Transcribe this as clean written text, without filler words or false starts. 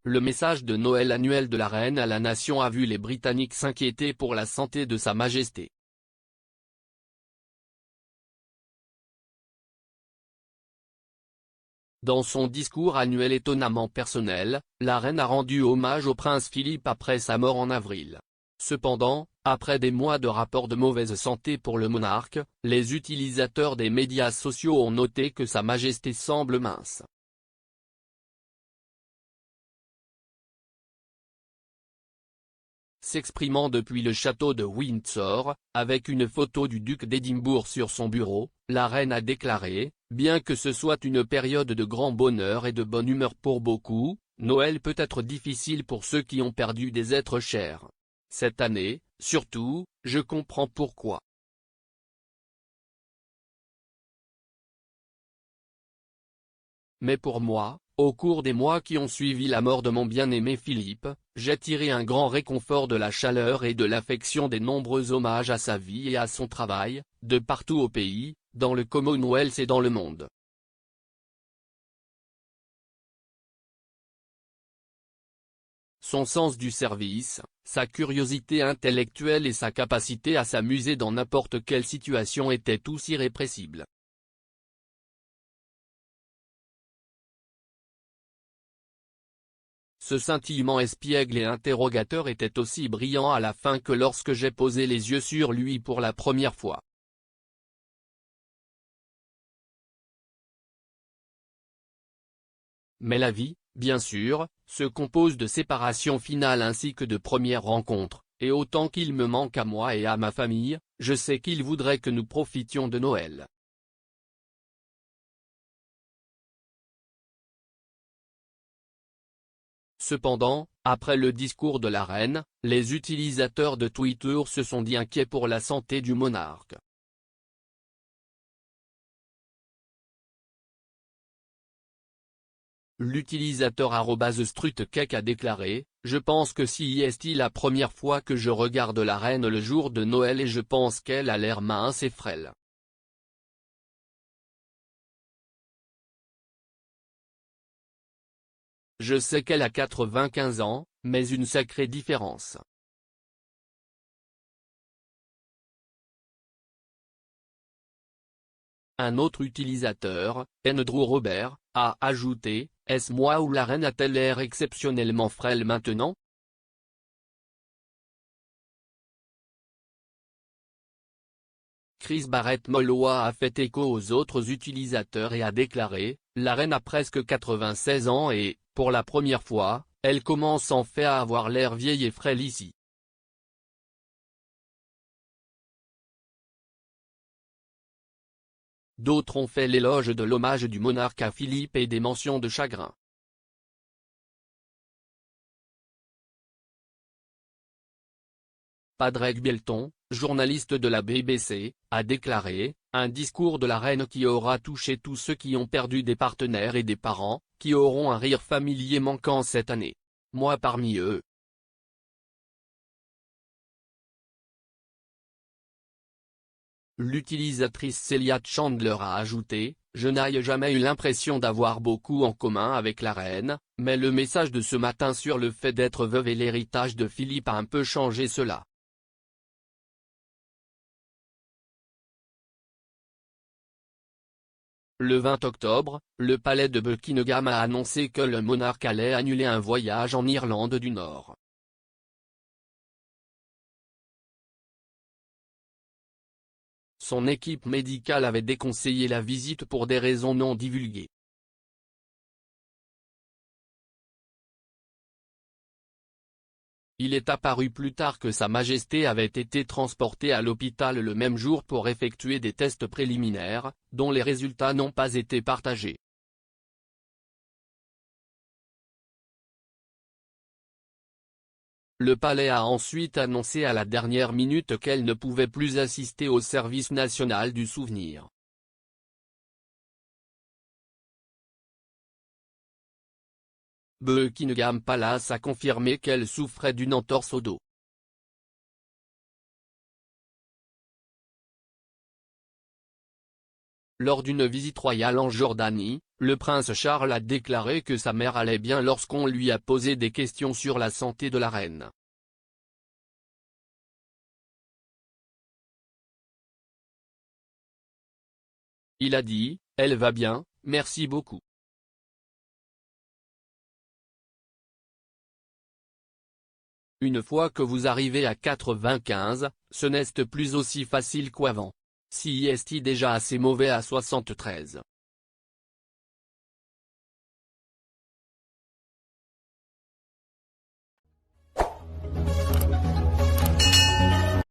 le message de Noël annuel de la reine à la nation a vu les Britanniques s'inquiéter pour la santé de Sa Majesté. Dans son discours annuel étonnamment personnel, la reine a rendu hommage au prince Philippe après sa mort en avril. Cependant, après des mois de rapports de mauvaise santé pour le monarque, les utilisateurs des médias sociaux ont noté que Sa Majesté semble mince. S'exprimant depuis le château de Windsor, avec une photo du duc d'Édimbourg sur son bureau, la reine a déclaré « Bien que ce soit une période de grand bonheur et de bonne humeur pour beaucoup, Noël peut être difficile pour ceux qui ont perdu des êtres chers. Cette année, surtout, je comprends pourquoi. Mais pour moi, au cours des mois qui ont suivi la mort de mon bien-aimé Philippe, j'ai tiré un grand réconfort de la chaleur et de l'affection des nombreux hommages à sa vie et à son travail, de partout au pays, dans le Commonwealth et dans le monde. Son sens du service, sa curiosité intellectuelle et sa capacité à s'amuser dans n'importe quelle situation étaient tous irrépressibles. Ce scintillement espiègle et interrogateur était aussi brillant à la fin que lorsque j'ai posé les yeux sur lui pour la première fois. Mais la vie, bien sûr, se compose de séparations finales ainsi que de premières rencontres, et autant qu'il me manque à moi et à ma famille, je sais qu'il voudrait que nous profitions de Noël. Cependant, après le discours de la reine, les utilisateurs de Twitter se sont dit inquiets pour la santé du monarque. L'utilisateur @strutcake a déclaré « Je pense que c'est la première fois que je regarde la reine le jour de Noël et je pense qu'elle a l'air mince et frêle. Je sais qu'elle a 95 ans, mais une sacrée différence. » Un autre utilisateur, Andrew Robert, a ajouté « Est-ce moi ou la reine a-t-elle l'air exceptionnellement frêle maintenant ? » Chris Barrett-Molloy a fait écho aux autres utilisateurs et a déclaré « La reine a presque 96 ans et, pour la première fois, elle commence en fait à avoir l'air vieille et frêle ici. » D'autres ont fait l'éloge de l'hommage du monarque à Philippe et des mentions de chagrin. Padraig Belton, journaliste de la BBC, a déclaré « Un discours de la reine qui aura touché tous ceux qui ont perdu des partenaires et des parents, qui auront un rire familier manquant cette année. Moi parmi eux. » L'utilisatrice Celia Chandler a ajouté « Je n'ai jamais eu l'impression d'avoir beaucoup en commun avec la reine, mais le message de ce matin sur le fait d'être veuve et l'héritage de Philippe a un peu changé cela. » Le 20 octobre, le palais de Buckingham a annoncé que le monarque allait annuler un voyage en Irlande du Nord. Son équipe médicale avait déconseillé la visite pour des raisons non divulguées. Il est apparu plus tard que Sa Majesté avait été transportée à l'hôpital le même jour pour effectuer des tests préliminaires, dont les résultats n'ont pas été partagés. Le palais a ensuite annoncé à la dernière minute qu'elle ne pouvait plus assister au service national du souvenir. Buckingham Palace a confirmé qu'elle souffrait d'une entorse au dos. Lors d'une visite royale en Jordanie, le prince Charles a déclaré que sa mère allait bien lorsqu'on lui a posé des questions sur la santé de la reine. Il a dit, « Elle va bien, merci beaucoup. » Une fois que vous arrivez à 95, ce n'est plus aussi facile qu'avant. Si est déjà assez mauvais à 73.